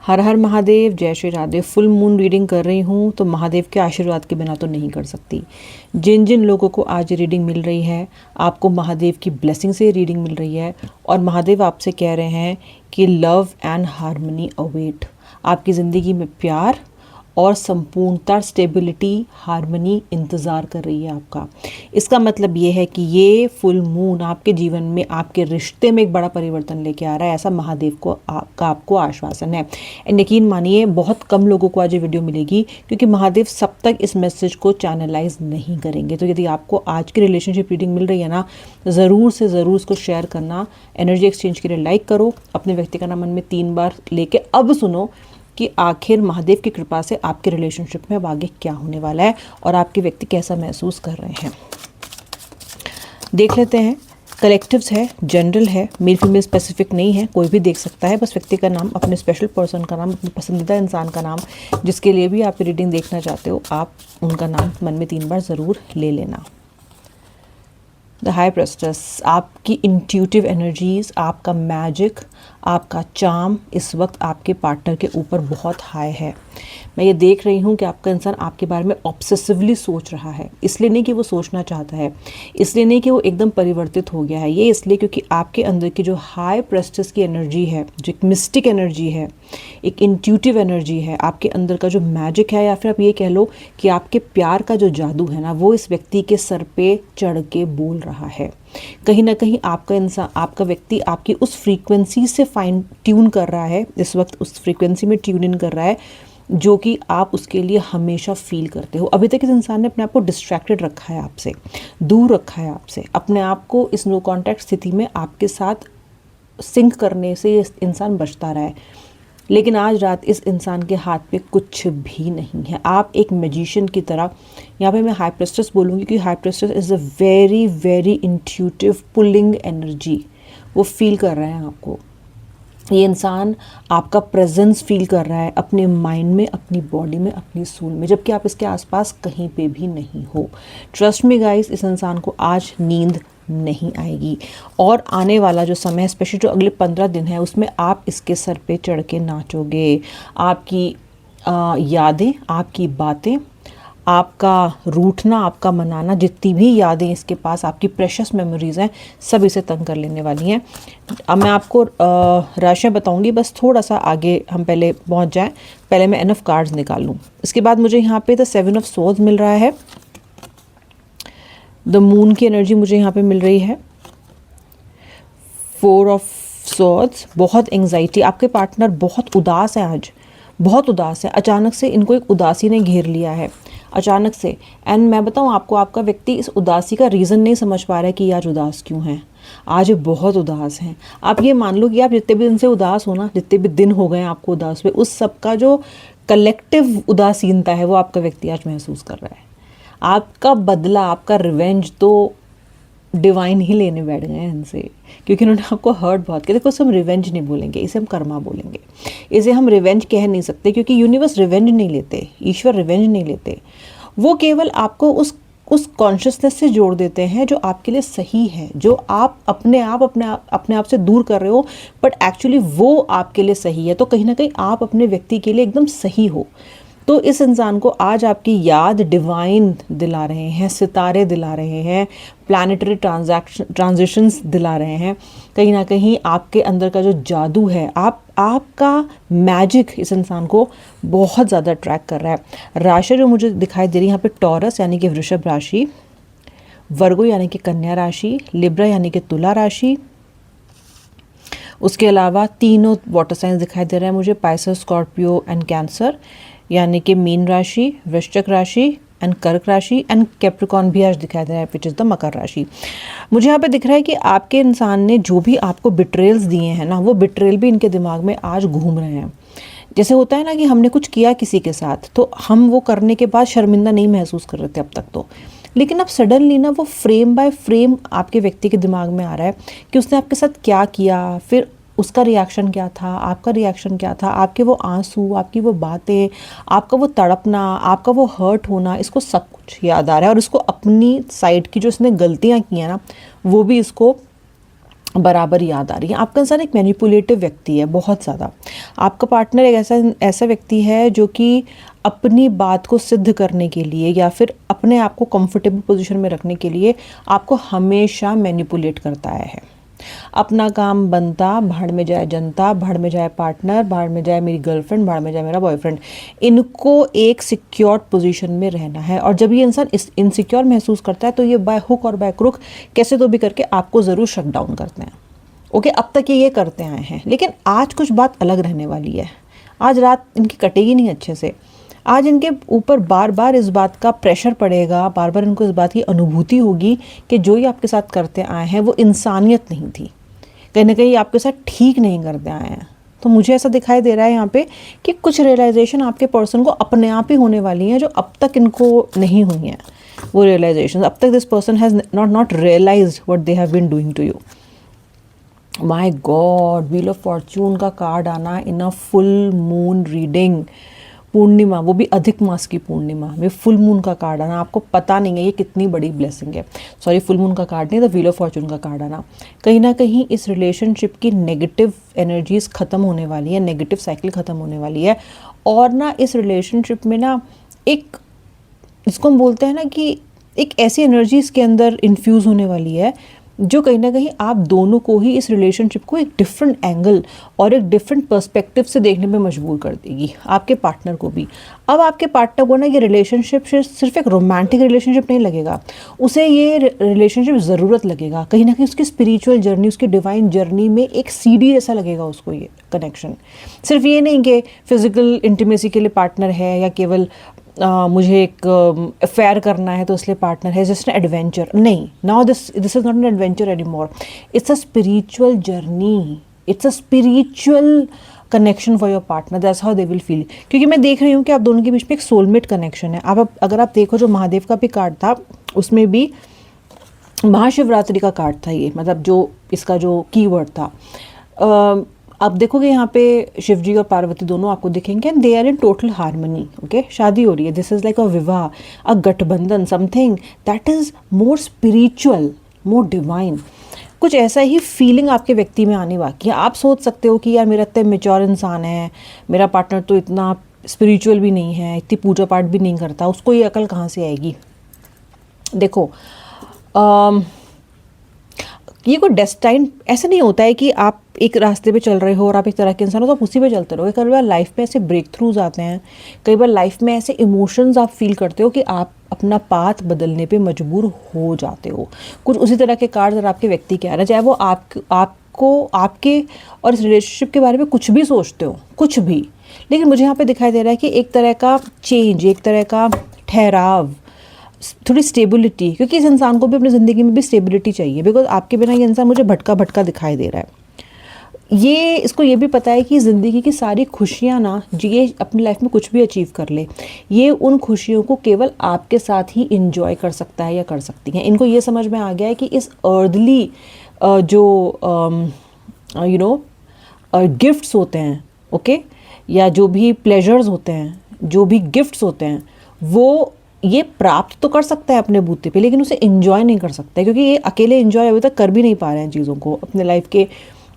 हर हर महादेव, जय Shri Radhe. Full moon reading कर रही हूँ तो महादेव के आशीर्वाद के बिना तो नहीं कर सकती। जिन जिन लोगों को आज रीडिंग मिल रही है, आपको महादेव की ब्लेसिंग से रीडिंग मिल रही है और महादेव आपसे कह रहे हैं कि लव एंड हार्मनी अवेट। आपकी ज़िंदगी में प्यार और संपूर्णता, स्टेबिलिटी, हार्मनी इंतज़ार कर रही है आपका। इसका मतलब ये है कि ये फुल मून आपके जीवन में, आपके रिश्ते में एक बड़ा परिवर्तन लेके आ रहा है, ऐसा महादेव को आपको आश्वासन है। एंड यकीन मानिए, बहुत कम लोगों को आज ये वीडियो मिलेगी क्योंकि महादेव सब तक इस मैसेज को चैनलाइज नहीं करेंगे। तो यदि आपको आज की रिलेशनशिप रीडिंग मिल रही है ना, ज़रूर से ज़रूर इसको शेयर करना। एनर्जी एक्सचेंज के लिए लाइक करो, अपने व्यक्ति का नाम मन में 3 बार लेके अब सुनो कि आखिर महादेव की कृपा से आपके रिलेशनशिप में अब आगे क्या होने वाला है और आपके व्यक्ति कैसा महसूस कर रहे हैं। देख लेते हैं। कलेक्टिव्स है, जनरल है, मेल फीमेल स्पेसिफिक नहीं है, कोई भी देख सकता है। बस व्यक्ति का नाम, अपने स्पेशल पर्सन का नाम, अपने पसंदीदा इंसान का नाम, जिसके लिए भी आप रीडिंग देखना चाहते हो, आप उनका नाम मन में 3 बार ज़रूर ले लेना। द हाई प्रेस्टेस, आपकी इंट्यूटिव एनर्जीज, आपका मैजिक, आपका चार्म इस वक्त आपके पार्टनर के ऊपर बहुत हाई है। मैं ये देख रही हूँ कि आपका इंसान आपके बारे में ऑब्सेसिवली सोच रहा है। इसलिए नहीं कि वो सोचना चाहता है, इसलिए नहीं कि वो एकदम परिवर्तित हो गया है, ये इसलिए क्योंकि आपके अंदर की जो हाई प्रेस्टेस की एनर्जी है, जो एक मिस्टिक एनर्जी है, एक इंट्यूटिव एनर्जी है, आपके अंदर का जो मैजिक है, या फिर आप ये कह लो कि आपके प्यार का जो जादू है ना, वो इस व्यक्ति के सर पे चढ़ के बोल रहा है। कहीं ना कहीं आपका इंसान, आपका व्यक्ति आपकी उस फ्रीक्वेंसी से फाइन ट्यून कर रहा है, इस वक्त उस फ्रीक्वेंसी में ट्यून इन कर रहा है जो कि आप उसके लिए हमेशा फील करते हो। अभी तक इस इंसान ने अपने आप को डिस्ट्रैक्टेड रखा है, आपसे दूर रखा है, आपसे अपने आप को इस नो कॉन्टैक्ट स्थिति में आपके साथ सिंक करने से ये इंसान बचता रहा है। लेकिन आज रात इस इंसान के हाथ पे कुछ भी नहीं है। आप एक मैजिशियन की तरह, यहाँ पे मैं हाई प्रेस्टेस बोलूँगी क्योंकि high प्रेस्टेस is a very very intuitive pulling energy. वो फील कर रहे हैं आपको। ये इंसान आपका प्रेजेंस फील कर रहा है अपने माइंड में, अपनी बॉडी में, अपनी सोल में, जबकि आप इसके आसपास कहीं पे भी नहीं हो। ट्रस्ट मी गाइस, इस इंसान को आज नींद नहीं आएगी और आने वाला जो समय है, स्पेशली जो अगले 15 दिन है, उसमें आप इसके सर पे चढ़ के नाचोगे। आपकी यादें, आपकी बातें, आपका रूठना, आपका मनाना, जितनी भी यादें इसके पास, आपकी प्रेशियस मेमोरीज़ हैं, सब इसे तंग कर लेने वाली हैं। अब मैं आपको राशियाँ बताऊंगी, बस थोड़ा सा आगे हम पहले पहुंच जाएं। पहले मैं एन ऑफ कार्ड्स निकाल लूँ। इसके बाद मुझे यहाँ पे द 7 ऑफ सोर्ड्स मिल रहा है। द मून की एनर्जी मुझे यहाँ पे मिल रही है। 4 ऑफ सोर्ड्स, बहुत एंग्जाइटी, आपके पार्टनर बहुत उदास है आज, बहुत उदास है। अचानक से इनको एक उदासी ने घेर लिया है, अचानक से। एंड मैं बताऊँ आपको, आपका व्यक्ति इस उदासी का रीज़न नहीं समझ पा रहा है कि आज उदास क्यों है। आज बहुत उदास हैं। आप ये मान लो कि आप जितने भी दिन से उदास हो ना, जितने भी दिन हो गए आपको उदास हुए, उस सब का जो कलेक्टिव उदासीनता है वो आपका व्यक्ति आज महसूस कर रहा है। आपका बदला, आपका रिवेंज तो डिवाइन ही लेने बैठ गए हैं इनसे, क्योंकि उन्होंने आपको हर्ट बहुत किया। देखो, इसे हम रिवेंज नहीं बोलेंगे, इसे हम कर्मा बोलेंगे। इसे हम रिवेंज कह नहीं सकते क्योंकि यूनिवर्स रिवेंज नहीं लेते, ईश्वर रिवेंज नहीं लेते। वो केवल आपको उस कॉन्शियसनेस से जोड़ देते हैं जो आपके लिए सही है, जो आप अपने आप से दूर कर रहे हो, बट एक्चुअली वो आपके लिए सही है। तो कहीं ना कहीं आप अपने व्यक्ति के लिए एकदम सही हो। तो इस इंसान को आज आपकी याद डिवाइन दिला रहे हैं, सितारे दिला रहे हैं, प्लानिटरी ट्रांजिशंस दिला रहे हैं। कहीं ना कहीं आपके अंदर का जो जादू है, आपका मैजिक इस इंसान को बहुत ज़्यादा अट्रैक्ट कर रहा है। राशि जो मुझे दिखाई दे रही है यहाँ पे, टॉरस यानी कि वृषभ राशि, वर्गो यानी कि कन्या राशि, लिब्रा यानी कि तुला राशि। उसके अलावा तीनों वाटर साइंस दिखाई दे रहे हैं मुझे, पाइसेस, स्कॉर्पियो एंड कैंसर, यानी कि मीन राशि, वृश्चिक राशि एंड कर्क राशि एंड कैप्रिकॉर्न भी आज दिखाई दे रहा है, विच इज़ द मकर राशि। मुझे यहाँ पे दिख रहा है कि आपके इंसान ने जो भी आपको बिट्रेल्स दिए हैं ना, वो बिट्रेल भी इनके दिमाग में आज घूम रहे हैं। जैसे होता है ना कि हमने कुछ किया किसी के साथ, तो हम वो करने के बाद शर्मिंदा नहीं महसूस कर रहे थे अब तक तो, लेकिन अब सडनली ना वो फ्रेम बाय फ्रेम आपके व्यक्ति के दिमाग में आ रहा है कि उसने आपके साथ क्या किया, फिर उसका रिएक्शन क्या था, आपका रिएक्शन क्या था, आपके वो आंसू, आपकी वो बातें, आपका वो तड़पना, आपका वो हर्ट होना, इसको सब कुछ याद आ रहा है। और इसको अपनी साइड की जो इसने गलतियाँ की हैं ना, वो भी इसको बराबर याद आ रही है। आपका इंसान एक मैनिपुलेटिव व्यक्ति है बहुत ज़्यादा। आपका पार्टनर एक ऐसा ऐसा व्यक्ति है जो कि अपनी बात को सिद्ध करने के लिए या फिर अपने आप को कंफर्टेबल पोजीशन में रखने के लिए आपको हमेशा मैनिपुलेट करता आया है। अपना काम बनता, भाड़ में जाए जनता, भाड़ में जाए पार्टनर, भाड़ में जाए मेरी गर्लफ्रेंड, भाड़ में जाए मेरा बॉयफ्रेंड। इनको एक सिक्योर पोजीशन में रहना है, और जब ये इंसान इस इनसिक्योर महसूस करता है तो ये बाय हुक और बाय क्रुक कैसे तो भी करके आपको ज़रूर शट डाउन करते हैं। ओके, अब तक ये करते आए हैं, लेकिन आज कुछ बात अलग रहने वाली है। आज रात इनकी कटेगी नहीं अच्छे से। आज इनके ऊपर बार बार इस बात का प्रेशर पड़ेगा, बार बार इनको इस बात की अनुभूति होगी कि जो ये आपके साथ करते आए हैं वो इंसानियत नहीं थी, कहीं ना कहीं आपके साथ ठीक नहीं करते आए हैं। तो मुझे ऐसा दिखाई दे रहा है यहाँ पे कि कुछ रियलाइजेशन आपके पर्सन को अपने आप ही होने वाली हैं जो अब तक इनको नहीं हुई हैं। वो रियलाइजेशन अब तक this person has not realized what they have been doing to you. My god, wheel of fortune का कार्ड आना in a full moon reading, पूर्णिमा, वो भी अधिक मास की पूर्णिमा में फुल मून का कार्ड आना, आपको पता नहीं है ये कितनी बड़ी ब्लेसिंग है। सॉरी, फुल मून का कार्ड नहीं, द व्हील ऑफ फॉर्चून का कार्ड आना। कहीं ना कहीं इस रिलेशनशिप की नेगेटिव एनर्जीज ख़त्म होने वाली है, नेगेटिव साइकिल ख़त्म होने वाली है। और ना इस रिलेशनशिप में ना एक, इसको हम बोलते हैं ना कि एक ऐसी एनर्जी इसके अंदर इन्फ्यूज़ होने वाली है जो कहीं ना कहीं आप दोनों को ही इस रिलेशनशिप को एक डिफरेंट एंगल और एक डिफरेंट पर्सपेक्टिव से देखने में मजबूर कर देगी, आपके पार्टनर को भी। अब आपके पार्टनर को ना ये रिलेशनशिप सिर्फ एक रोमांटिक रिलेशनशिप नहीं लगेगा, उसे ये रिलेशनशिप ज़रूरत लगेगा। कहीं ना कहीं उसकी स्पिरिचुअल जर्नी, उसकी डिवाइन जर्नी में एक सीढ़ी जैसा लगेगा उसको ये कनेक्शन। सिर्फ ये नहीं कि फिजिकल इंटीमेसी के लिए पार्टनर है या केवल मुझे एक अफेयर करना है तो इसलिए पार्टनर है, जस्ट एन एडवेंचर नहीं। Now this is not an adventure any more, it's a spiritual journey, it's a spiritual connection for your partner, that's how they will feel. क्योंकि मैं देख रही हूँ कि आप दोनों के बीच में एक सोलमेट कनेक्शन है। आप अगर आप देखो, जो महादेव का भी कार्ड था उसमें भी महाशिवरात्रि का कार्ड था ये, मतलब जो इसका जो कीवर्ड था। आप देखोगे यहाँ पे शिवजी और पार्वती दोनों आपको दिखेंगे and they are in total harmony. Okay, शादी हो रही है, दिस इज़ लाइक अ विवाह, अ गठबंधन, something that is more spiritual, more divine. कुछ ऐसा ही फीलिंग आपके व्यक्ति में आने बाकी है। आप सोच सकते हो कि यार मेरा इतना मेच्योर इंसान है, मेरा पार्टनर तो इतना स्पिरिचुअल भी नहीं है, इतनी पूजा पाठ भी नहीं करता, उसको ये अकल कहाँ से आएगी। देखो, ये कोई डेस्टाइन ऐसा नहीं होता है कि आप एक रास्ते पे चल रहे हो और आप एक तरह के इंसान हो तो आप उसी पे चलते रहोगे। कई बार लाइफ में ऐसे ब्रेक थ्रूज आते हैं, कई बार लाइफ में ऐसे इमोशंस आप फील करते हो कि आप अपना पाथ बदलने पे मजबूर हो जाते हो। कुछ उसी तरह के कार्ड अगर आपके व्यक्ति के आ रहे हैं, चाहे वो आपको आपके और इस रिलेशनशिप के बारे में कुछ भी सोचते हो, कुछ भी, लेकिन मुझे यहाँ पे दिखाई दे रहा है कि एक तरह का चेंज, एक तरह का ठहराव, थोड़ी स्टेबिलिटी, क्योंकि इस इंसान को भी अपनी ज़िंदगी में भी स्टेबिलिटी चाहिए। बिकॉज आपके बिना ये इंसान मुझे भटका भटका दिखाई दे रहा है। ये इसको ये भी पता है कि ज़िंदगी की सारी खुशियाँ ना, ये अपनी लाइफ में कुछ भी अचीव कर ले, ये उन खुशियों को केवल आपके साथ ही इंजॉय कर सकता है या कर सकती हैं। इनको ये समझ में आ गया है कि इस अर्दली जो यू नो गिफ्ट्स होते हैं, ओके, या जो भी प्लेजर्स होते हैं, जो भी गिफ्ट्स होते हैं, वो ये प्राप्त तो कर सकता है अपने बूते पे, लेकिन उसे एंजॉय नहीं कर सकता है, क्योंकि ये अकेले एंजॉय अभी तक कर भी नहीं पा रहे हैं चीज़ों को, अपने लाइफ के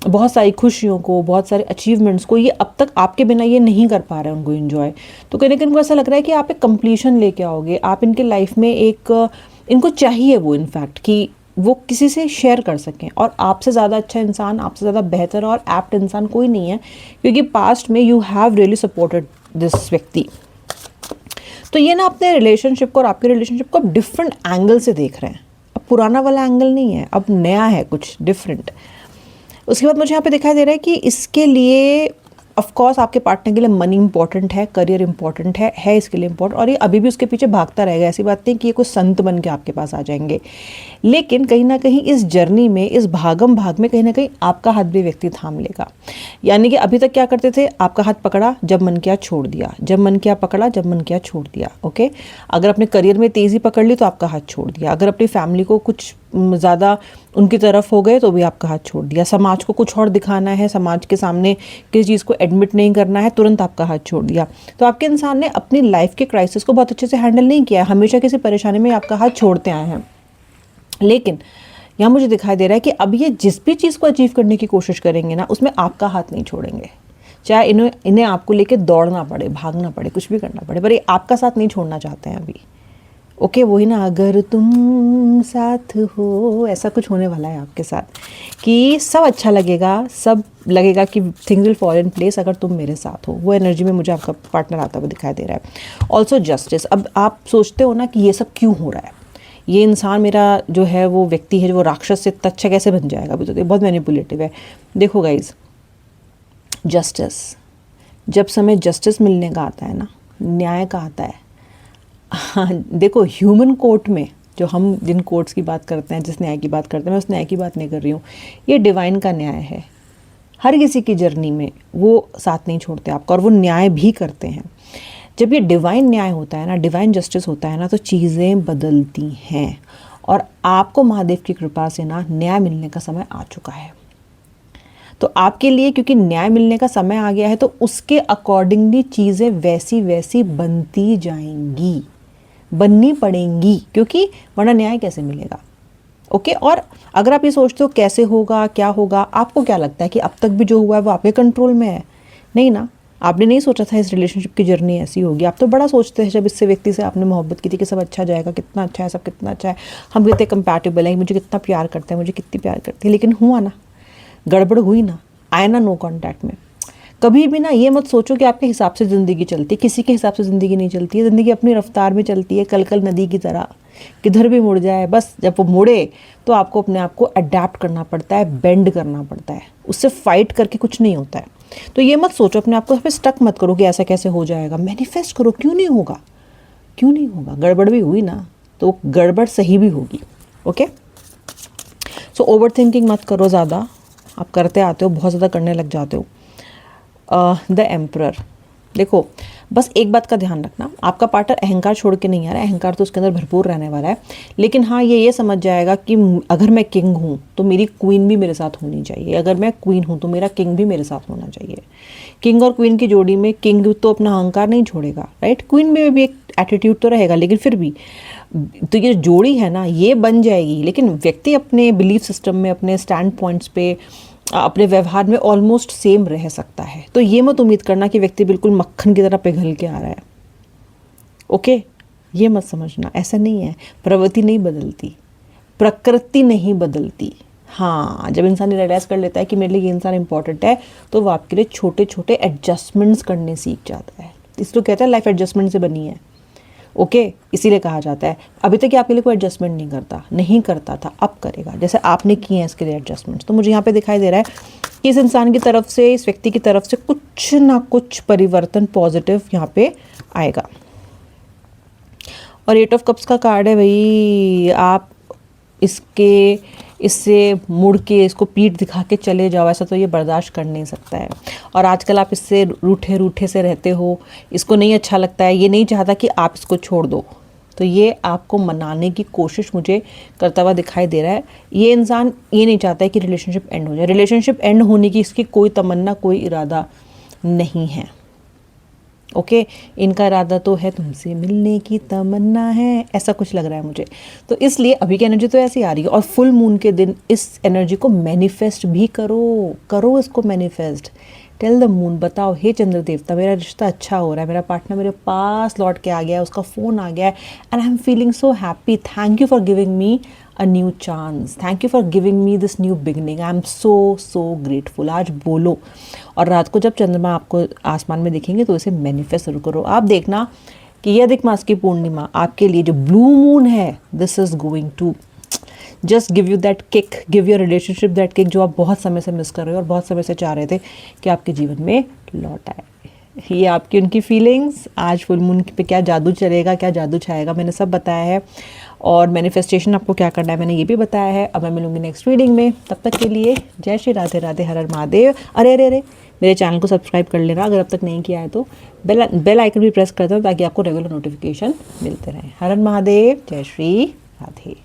बहुत सारी खुशियों को, बहुत सारे अचीवमेंट्स को ये अब तक आपके बिना ये नहीं कर पा रहे हैं उनको एंजॉय। तो कहीं ना कहीं इनको ऐसा लग रहा है कि आप एक कंप्लीशन लेके आओगे, आप इनके लाइफ में एक, इनको चाहिए वो इनफैक्ट कि वो किसी से शेयर कर सकें। और आपसे ज़्यादा अच्छा इंसान, आपसे ज़्यादा बेहतर और एप्ट इंसान कोई नहीं है, क्योंकि पास्ट में you have really supported this व्यक्ति। तो ये ना अपने रिलेशनशिप को और आपके रिलेशनशिप को अब डिफरेंट एंगल से देख रहे हैं। अब पुराना वाला एंगल नहीं है, अब नया है, कुछ डिफरेंट। उसके बाद मुझे यहाँ पे दिखाई दे रहा है कि इसके लिए ऑफ कोर्स आपके पार्टनर के लिए मनी इंपॉर्टेंट है, करियर इंपॉर्टेंट है इसके लिए इंपॉर्टेंट, और ये अभी भी उसके पीछे भागता रहेगा। ऐसी बात नहीं कि ये कोई संत बन के आपके पास आ जाएंगे, लेकिन कहीं ना कहीं इस जर्नी में, इस भागम भाग में कहीं ना कहीं आपका हाथ भी व्यक्ति थाम लेगा। यानी कि अभी तक क्या करते थे, आपका हाथ पकड़ा, जब मन किया छोड़ दिया, जब मन किया पकड़ा, जब मन किया छोड़ दिया। ओके, अगर अपने करियर में तेज़ी पकड़ ली तो आपका हाथ छोड़ दिया, अगर अपनी फैमिली को कुछ ज़्यादा उनकी तरफ हो गए तो भी आपका हाथ छोड़ दिया, समाज को कुछ और दिखाना है, समाज के सामने किसी चीज़ को एडमिट नहीं करना है, तुरंत आपका हाथ छोड़ दिया। तो आपके इंसान ने अपनी लाइफ के क्राइसिस को बहुत अच्छे से हैंडल नहीं किया, हमेशा किसी परेशानी में आपका हाथ छोड़ते आए हैं। लेकिन यहाँ मुझे दिखाई दे रहा है कि अब ये जिस भी चीज़ को अचीव करने की कोशिश करेंगे ना, उसमें आपका हाथ नहीं छोड़ेंगे। चाहे इन्हें आपको लेके दौड़ना पड़े, भागना पड़े, कुछ भी करना पड़े, पर ये आपका साथ नहीं छोड़ना चाहते हैं अभी। ओके, वही ना, अगर तुम साथ हो, ऐसा कुछ होने वाला है आपके साथ कि सब अच्छा लगेगा, सब लगेगा कि things will fall in place अगर तुम मेरे साथ हो। वो एनर्जी में मुझे आपका पार्टनर आता हुआ दिखाई दे रहा है। Also justice. अब आप सोचते हो ना कि ये सब क्यों हो रहा है, ये इंसान मेरा जो है वो व्यक्ति है जो वो राक्षस से इतना अच्छा कैसे बन जाएगा, अभी तो ये बहुत मैनिपुलेटिव है। देखो गाइज, जस्टिस, जब समय जस्टिस मिलने का आता है ना, न्याय का आता है, हाँ देखो ह्यूमन कोर्ट में जो हम जिन कोर्ट्स की बात करते हैं, जिस न्याय की बात करते हैं, मैं उस न्याय की बात नहीं कर रही हूँ, ये डिवाइन का न्याय है। हर किसी की जर्नी में वो साथ नहीं छोड़ते आपका, और वो न्याय भी करते हैं। जब ये डिवाइन न्याय होता है ना, डिवाइन जस्टिस होता है ना, तो चीज़ें बदलती हैं, और आपको महादेव की कृपा से ना न्याय मिलने का समय आ चुका है। तो आपके लिए क्योंकि न्याय मिलने का समय आ गया है, तो उसके अकॉर्डिंगली चीज़ें वैसी वैसी बनती जाएंगी, बननी पड़ेंगी, क्योंकि वरना न्याय कैसे मिलेगा। ओके, और अगर आप ये सोचते हो कैसे होगा, क्या होगा, आपको क्या लगता है कि अब तक भी जो हुआ है वो आपके कंट्रोल में है? नहीं ना, आपने नहीं सोचा था इस रिलेशनशिप की जर्नी ऐसी होगी। आप तो बड़ा सोचते हैं जब इससे व्यक्ति से आपने मोहब्बत की थी कि सब अच्छा जाएगा, कितना अच्छा है, सब कितना अच्छा है, हम कितने कंपैटिबल हैं, मुझे कितना प्यार करते हैं, मुझे कितनी प्यार करती है। लेकिन हुआ ना, गड़बड़ हुई ना, आए ना नो कॉन्टैक्ट में। कभी भी ना ये मत सोचो कि आपके हिसाब से ज़िंदगी चलती है, किसी के हिसाब से ज़िंदगी नहीं चलती है। ज़िंदगी अपनी रफ्तार में चलती है, कल कल नदी की तरह, किधर भी मुड़ जाए। बस जब वो मुड़े तो आपको अपने आप को अडेप्ट करना पड़ता है, बेंड करना पड़ता है, उससे फाइट करके कुछ नहीं होता है। तो ये मत सोचो, अपने आप को स्टक मत करो कि ऐसा कैसे हो जाएगा। मैनिफेस्ट करो, क्यों नहीं होगा, क्यों नहीं होगा। गड़बड़ भी हुई ना तो गड़बड़ सही भी होगी। ओके, सो ओवर थिंकिंग मत करो ज़्यादा, आप करते आते हो, बहुत ज़्यादा करने लग जाते हो। द एम्परर, देखो बस एक बात का ध्यान रखना, आपका पार्टनर अहंकार छोड़ के नहीं आ रहा है, अहंकार तो उसके अंदर भरपूर रहने वाला है। लेकिन हाँ, ये समझ जाएगा कि अगर मैं किंग हूँ तो मेरी क्वीन भी मेरे साथ होनी चाहिए, अगर मैं क्वीन हूँ तो मेरा किंग भी मेरे साथ होना चाहिए। किंग और क्वीन की जोड़ी में किंग तो अपना अहंकार नहीं छोड़ेगा, राइट, क्वीन में भी एक एटीट्यूड तो रहेगा, लेकिन फिर भी तो ये जोड़ी है ना, ये बन जाएगी। लेकिन व्यक्ति अपने बिलीफ सिस्टम में, अपने स्टैंड पॉइंट्स पे, अपने व्यवहार में ऑलमोस्ट सेम रह सकता है। तो ये मत उम्मीद करना कि व्यक्ति बिल्कुल मक्खन की तरह पिघल के आ रहा है। ओके, ये मत समझना, ऐसा नहीं है। प्रवृत्ति नहीं बदलती, प्रकृति नहीं बदलती। हाँ, जब इंसान रियलाइज कर लेता है कि मेरे लिए ये इंसान इंपॉर्टेंट है, तो वो आपके लिए छोटे छोटे एडजस्टमेंट्स करने सीख जाता है। इसलिए कहता है लाइफ एडजस्टमेंट से बनी है। ओके, इसीलिए कहा जाता है अभी तक आपके लिए कोई एडजस्टमेंट नहीं करता था, अब करेगा, जैसे आपने किए हैं इसके लिए एडजस्टमेंट। तो मुझे यहाँ पे दिखाई दे रहा है कि इस इंसान की तरफ से, इस व्यक्ति की तरफ से कुछ ना कुछ परिवर्तन पॉजिटिव यहाँ पे आएगा। और 8 ऑफ कप्स का कार्ड है भाई, आप इससे मुड़ के, इसको पीठ दिखा के चले जाओ, ऐसा तो ये बर्दाश्त कर नहीं सकता है। और आजकल आप इससे रूठे से रहते हो, इसको नहीं अच्छा लगता है, ये नहीं चाहता कि आप इसको छोड़ दो, तो ये आपको मनाने की कोशिश मुझे करता हुआ दिखाई दे रहा है। ये इंसान ये नहीं चाहता है कि रिलेशनशिप एंड हो जाए, रिलेशनशिप एंड होने की इसकी कोई तमन्ना, कोई इरादा नहीं है। ओके, इनका इरादा तो है तुमसे मिलने की तमन्ना है, ऐसा कुछ लग रहा है मुझे। तो इसलिए अभी की एनर्जी तो ऐसी आ रही है। और फुल मून के दिन इस एनर्जी को मैनिफेस्ट भी करो इसको मैनिफेस्ट। टेल द मून, बताओ हे चंद्र देवता, मेरा रिश्ता अच्छा हो रहा है, मेरा पार्टनर मेरे पास लौट के आ गया है, उसका फ़ोन आ गया है, and I am feeling so happy, thank you for giving me a new chance, thank you for giving me this new beginning, I am so grateful. आज बोलो, और रात को जब चंद्रमा आपको आसमान में दिखेंगे तो इसे मैनिफेस्ट जरूर करो। आप देखना कि यह अधिक मास की पूर्णिमा आपके लिए जो ब्लू मून है, this is going to just give you that kick, give your relationship that kick, जो आप बहुत समय से मिस कर रहे हो और बहुत समय से चाह रहे थे कि आपके जीवन में लौट आए। ये आपकी उनकी फीलिंग्स, आज फुल मून पे क्या जादू चलेगा, क्या जादू छाएगा, मैंने सब बताया है। और मैनिफेस्टेशन आपको क्या करना है मैंने ये भी बताया है। अब मैं मिलूंगी नेक्स्ट रीडिंग में, तब तक के लिए जय श्री राधे राधे, हर हर महादेव। अरे मेरे चैनल को सब्सक्राइब कर लेना अगर अब तक नहीं किया है तो, बेल आइकन भी प्रेस कर दो ताकि आपको रेगुलर नोटिफिकेशन मिलते रहें। हर हर महादेव, जय श्री राधे।